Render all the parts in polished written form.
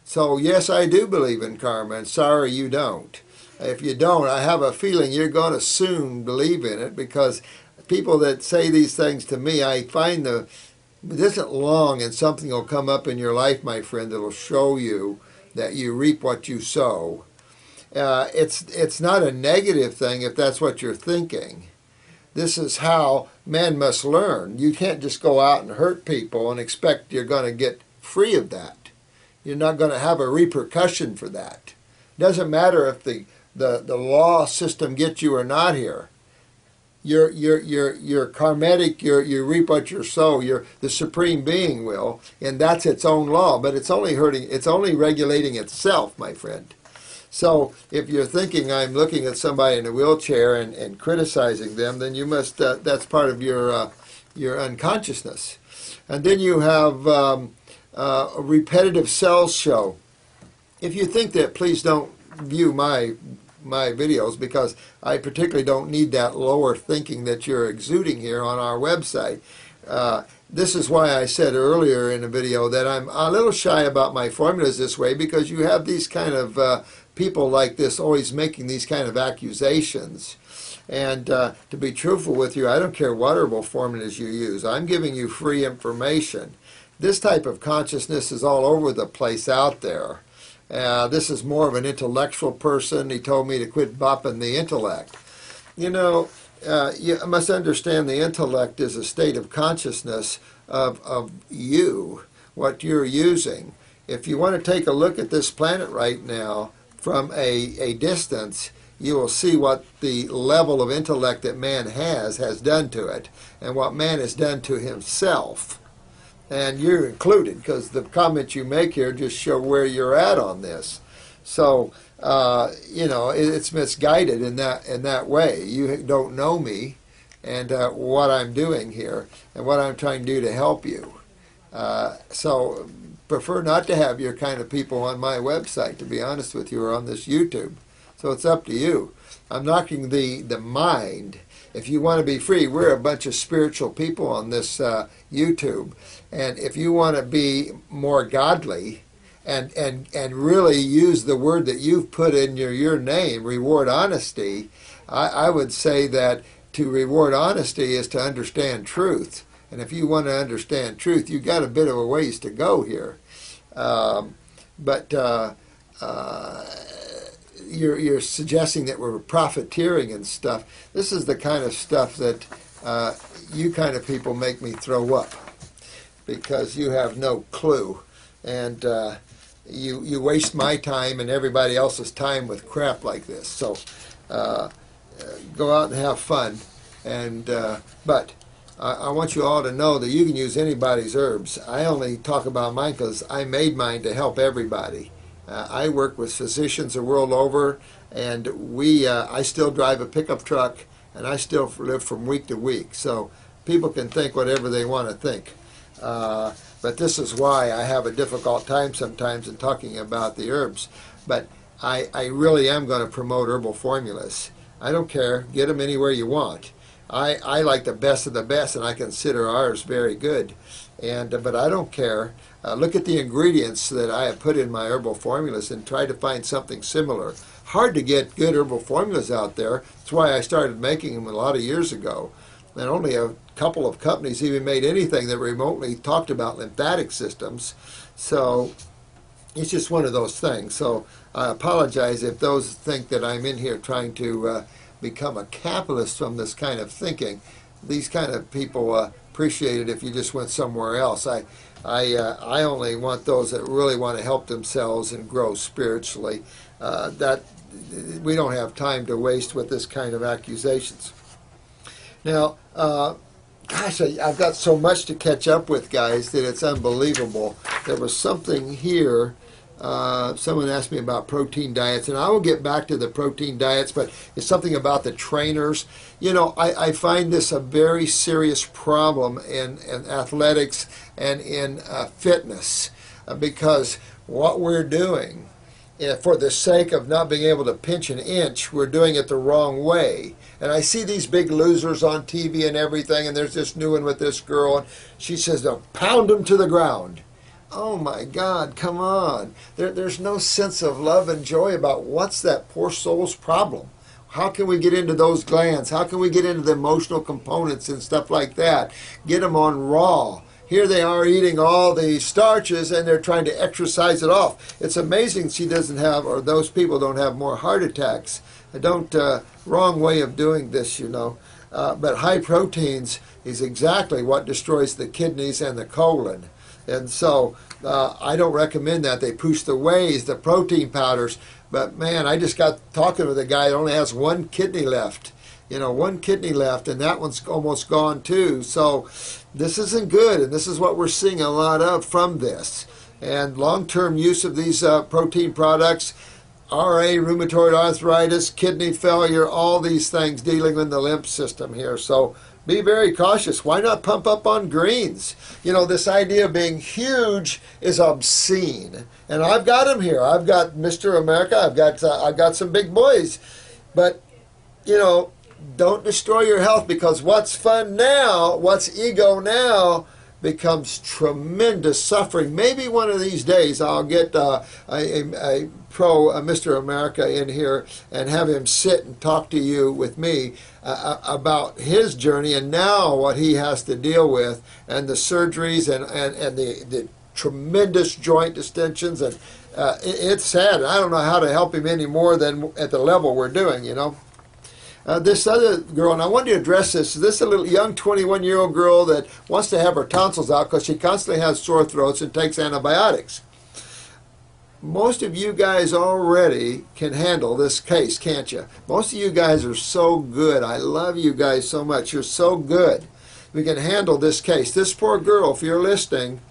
So yes, I do believe in karma, and sorry you don't. If you don't, I have a feeling you're going to soon believe in it, because people that say these things to me, I find it isn't long and something will come up in your life, my friend, that'll show you that you reap what you sow. It's not a negative thing if that's what you're thinking. This is how man must learn. You can't just go out and hurt people and expect you're going to get free of that. You're not going to have a repercussion for that. Doesn't matter if the law system gets you or not here. You're karmatic. You reap what you sow. The supreme being will, and that's its own law. But it's only hurting. It's only regulating itself, my friend. So if you're thinking I'm looking at somebody in a wheelchair and criticizing them, then you must. That's part of your unconsciousness. And then you have a repetitive cells show. If you think that, please don't view my videos, because I particularly don't need that lower thinking that you're exuding here on our website. This is why I said earlier in the video that I'm a little shy about my formulas this way, because you have these kind of people like this always making these kind of accusations. And to be truthful with you, I don't care what herbal formulas you use. I'm giving you free information. This type of consciousness is all over the place out there. This is more of an intellectual person. He told me to quit bopping the intellect. You know, you must understand the intellect is a state of consciousness of you, what you're using. If you want to take a look at this planet right now from a distance, you will see what the level of intellect that man has done to it, and what man has done to himself. And you're included, because the comments you make here just show where you're at on this. So, you know, it's misguided in that way. You don't know me and what I'm doing here and what I'm trying to do to help you. So, prefer not to have your kind of people on my website, to be honest with you, or on this YouTube. So it's up to you. I'm knocking the mind. If you want to be free, we're a bunch of spiritual people on this YouTube. And if you want to be more godly and really use the word that you've put in your name, reward honesty, I would say that to reward honesty is to understand truth. And if you want to understand truth, you've got a bit of a ways to go here. You're suggesting that we're profiteering and stuff. This is the kind of stuff that you kind of people make me throw up, because you have no clue, and you waste my time and everybody else's time with crap like this. So go out and have fun, and but I want you all to know that you can use anybody's herbs. I only talk about mine because I made mine to help everybody. I work with physicians the world over, and I still drive a pickup truck, and I still live from week to week. So people can think whatever they want to think. But this is why I have a difficult time sometimes in talking about the herbs. But I really am going to promote herbal formulas. I don't care. Get them anywhere you want. I like the best of the best, and I consider ours very good. But I don't care. Look at the ingredients that I have put in my herbal formulas and try to find something similar. Hard to get good herbal formulas out there. That's why I started making them a lot of years ago. And only a couple of companies even made anything that remotely talked about lymphatic systems. So it's just one of those things. So I apologize if those think that I'm in here trying to become a capitalist from this kind of thinking. These kind of people appreciate it if you just went somewhere else. I only want those that really want to help themselves and grow spiritually. That we don't have time to waste with this kind of accusations. Now, gosh, I've got so much to catch up with, guys, that it's unbelievable. There was something here. Someone asked me about protein diets, and I will get back to the protein diets, but it's something about the trainers. You know, I find this a very serious problem in athletics and in fitness, because what we're doing, for the sake of not being able to pinch an inch, we're doing it the wrong way. And I see these big losers on TV and everything, and there's this new one with this girl, and she says, "They'll pound them to the ground." Oh my God, come on. There's no sense of love and joy about what's that poor soul's problem. How can we get into those glands? How can we get into the emotional components and stuff like that? Get them on raw. Here they are eating all the starches and they're trying to exercise it off. It's amazing she doesn't have, or those people don't have more heart attacks. Wrong way of doing this, you know. But high proteins is exactly what destroys the kidneys and the colon. And so I don't recommend that. They push the wheys, the protein powders. But man, I just got talking with a guy that only has one kidney left. You know, one kidney left, and that one's almost gone too. So this isn't good, and this is what we're seeing a lot of from this. And long-term use of these protein products, RA, rheumatoid arthritis, kidney failure, all these things dealing with the lymph system here. So be very cautious. Why not pump up on greens? You know, this idea of being huge is obscene. And I've got them here. I've got Mr. America. I've got some big boys. But, you know, don't destroy your health, because what's fun now, what's ego now, becomes tremendous suffering. Maybe one of these days I'll get a pro Mr. America in here and have him sit and talk to you with me about his journey and now what he has to deal with, and the surgeries and the tremendous joint distensions. And it's sad. I don't know how to help him any more than at the level we're doing, you know. This other girl, and I wanted to address this is a little young 21-year-old girl that wants to have her tonsils out because she constantly has sore throats and takes antibiotics. Most of you guys already can handle this case, can't you? Most of you guys are so good. I love you guys so much. You're so good. We can handle this case. This poor girl, if you're listening,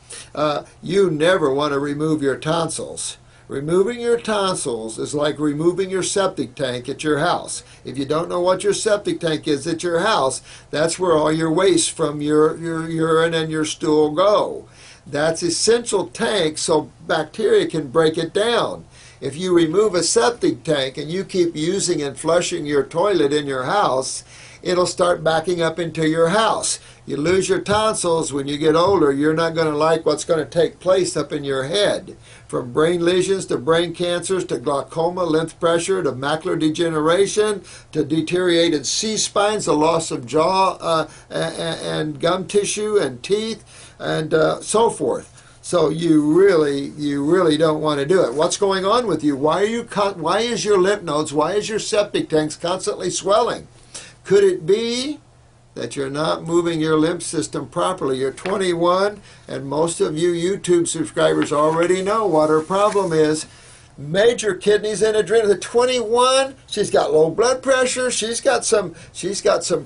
you never want to remove your tonsils. Removing your tonsils is like removing your septic tank at your house. If you don't know what your septic tank is at your house, that's where all your waste from your urine and your stool go. That's essential tank so bacteria can break it down. If you remove a septic tank and you keep using and flushing your toilet in your house, it'll start backing up into your house. You lose your tonsils when you get older, you're not going to like what's going to take place up in your head. From brain lesions to brain cancers to glaucoma, lymph pressure to macular degeneration to deteriorated C-spines, the loss of jaw and gum tissue and teeth and so forth. So you really don't want to do it. What's going on with you? Why is your lymph nodes, why is your septic tanks constantly swelling? Could it be that you're not moving your lymph system properly? You're 21, and most of you YouTube subscribers already know what her problem is. Major kidneys and adrenal. 21, she's got low blood pressure. She's got some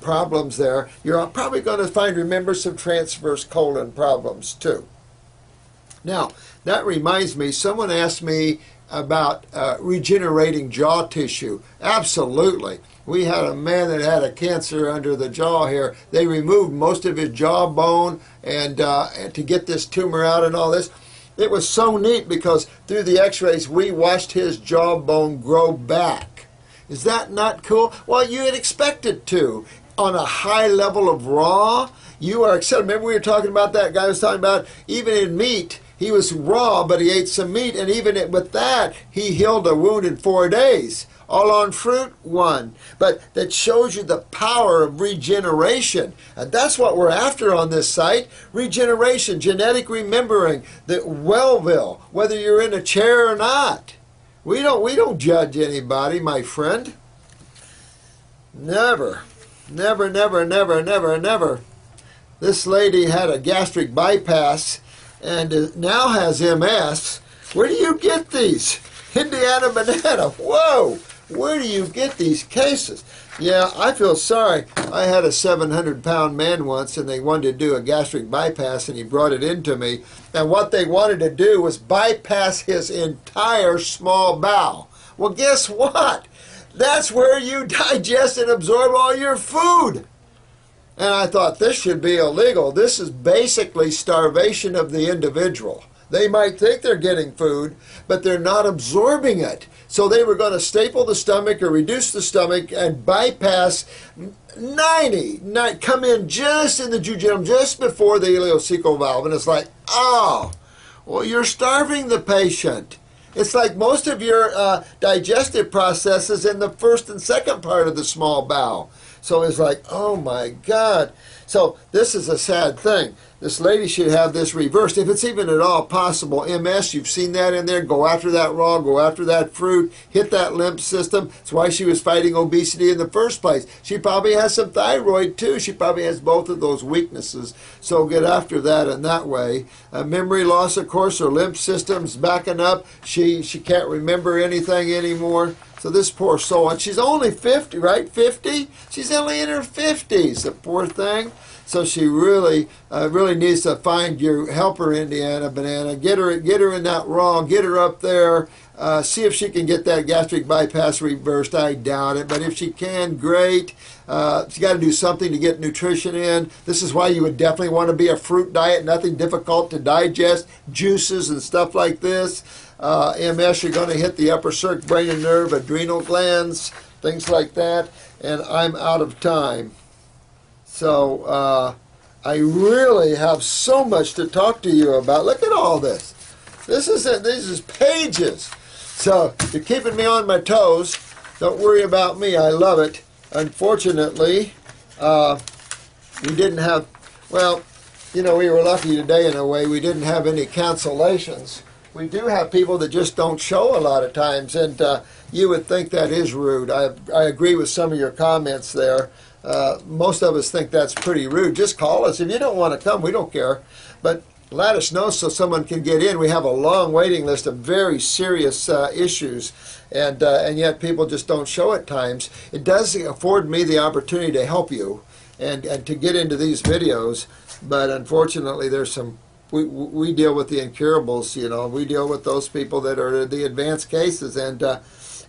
problems there. You're probably going to remember some transverse colon problems too. Now, that reminds me, someone asked me about regenerating jaw tissue. Absolutely. We had a man that had a cancer under the jaw here. They removed most of his jawbone and to get this tumor out and all this. It was so neat because through the x-rays we watched his jawbone grow back. Is that not cool? Well, you had expected to. On a high level of raw, you are accepted. Remember we were talking about that guy was talking about even in meat. He was raw, but he ate some meat, and even with that, he healed a wound in 4 days. All on fruit, 1. But that shows you the power of regeneration. And that's what we're after on this site. Regeneration, genetic remembering, the Wellville, whether you're in a chair or not. We don't judge anybody, my friend. Never. Never, never, never, never, never. This lady had a gastric bypass and now has MS. Where do you get these? Indiana banana. Whoa! Where do you get these cases? Yeah, I feel sorry. I had a 700-pound man once, and they wanted to do a gastric bypass, and he brought it into me. And what they wanted to do was bypass his entire small bowel. Well, guess what? That's where you digest and absorb all your food. And I thought, this should be illegal. This is basically starvation of the individual. They might think they're getting food, but they're not absorbing it. So they were going to staple the stomach or reduce the stomach and bypass 90, come in just in the jejunum, just before the ileocecal valve. And it's like, oh, Well, you're starving the patient. It's like most of your digestive processes in the first and second part of the small bowel. So it's like, oh my God. So this is a sad thing. This lady should have this reversed. If it's even at all possible, MS, you've seen that in there. Go after that raw, go after that fruit, hit that lymph system. That's why she was fighting obesity in the first place. She probably has some thyroid too. She probably has both of those weaknesses. So get after that in that way. Memory loss, of course, her lymph system's backing up. She can't remember anything anymore. So this poor soul, and she's only 50, right? 50? She's only in her 50s, the poor thing. So she really needs to find your helper, Indiana Banana. Get her in that raw. Get her up there. See if she can get that gastric bypass reversed. I doubt it, but if she can, great. She's got to do something to get nutrition in. This is why you would definitely want to be a fruit diet. Nothing difficult to digest. Juices and stuff like this. MS, you're going to hit the upper circ, brain and nerve, adrenal glands, things like that. And I'm out of time. So I really have so much to talk to you about. Look at all this. This is pages. So you're keeping me on my toes. Don't worry about me. I love it. Unfortunately, we didn't have, well, you know, we were lucky today in a way. We didn't have any cancellations. We do have people that just don't show a lot of times, and you would think that is rude. I agree with some of your comments there. Most of us think that's pretty rude. Just call us. If you don't want to come, we don't care. But let us know so someone can get in. We have a long waiting list of very serious issues, and yet people just don't show at times. It does afford me the opportunity to help you and to get into these videos, but unfortunately there's some, we deal with the incurables, you know. We deal with those people that are the advanced cases, and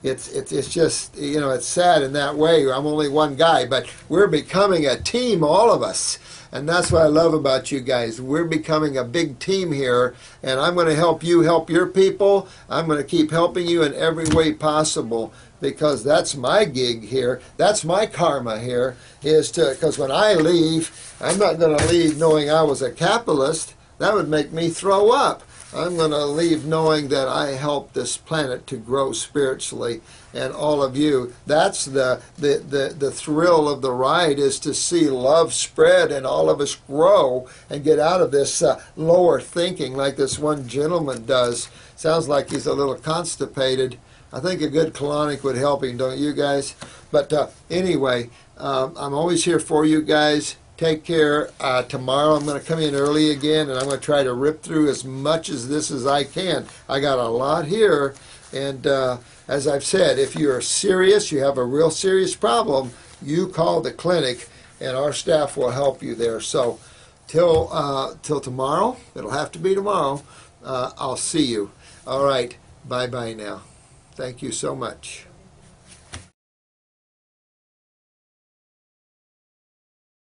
it's just, you know, it's sad in that way. I'm only one guy, but we're becoming a team, all of us. And that's what I love about you guys. We're becoming a big team here, and I'm going to help you help your people. I'm going to keep helping you in every way possible, because that's my gig here. That's my karma here, is to, because when I leave, I'm not going to leave knowing I was a capitalist. That would make me throw up. I'm going to leave knowing that I helped this planet to grow spiritually, and all of you. That's the thrill of the ride, is to see love spread and all of us grow and get out of this lower thinking like this one gentleman does. Sounds like he's a little constipated. I think a good colonic would help him, don't you guys? But anyway, I'm always here for you guys. Take care. Tomorrow I'm going to come in early again, and I'm going to try to rip through as much of this as I can. I got a lot here, and as I've said, if you're serious, you have a real serious problem, you call the clinic, and our staff will help you there. So till tomorrow, it'll have to be tomorrow, I'll see you. All right, bye-bye now. Thank you so much.